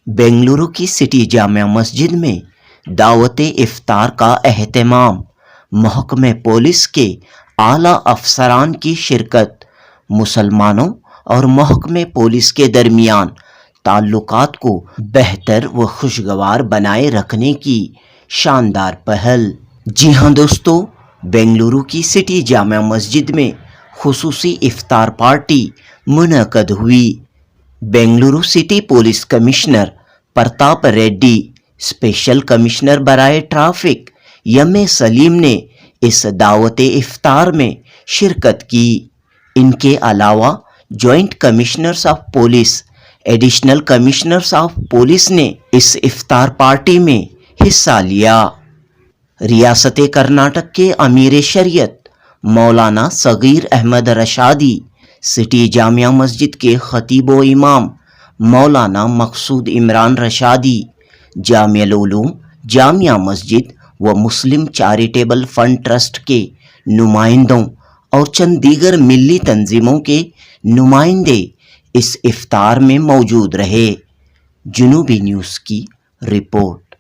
बेंगलुरु की सिटी जामिया मस्जिद में दावत इफ्तार का एहतमाम, महकमे पुलिस के आला अफसरान की शिरकत, मुसलमानों और महकमे पुलिस के दरमियान ताल्लुकात को बेहतर व खुशगवार बनाए रखने की शानदार पहल। जी हाँ दोस्तों, बेंगलुरु की सिटी जामिया मस्जिद में खुसूसी इफ्तार पार्टी मुनक़द हुई। Bengaluru city police commissioner Pratap Reddy, special commissioner बराए ट्रैफिक यम सलीम ने इस दावत इफ्तार में शिरकत की। इनके अलावा joint commissioners of police, additional commissioners of police ने इस इफ्तार पार्टी में हिस्सा लिया। रियासत कर्नाटक के अमीर शरीयत मौलाना सगीर अहमद रशादी, सिटी जामिया मस्जिद के खतीब व इमाम मौलाना मकसूद इमरान रशादी, जामिया उलूम जामिया मस्जिद व मुस्लिम चैरिटेबल फंड ट्रस्ट के नुमाइंदों और चंद दीगर मिली तंजीमों के नुमाइंदे इस इफ्तार में मौजूद रहे। जुनूबी न्यूज़ की रिपोर्ट।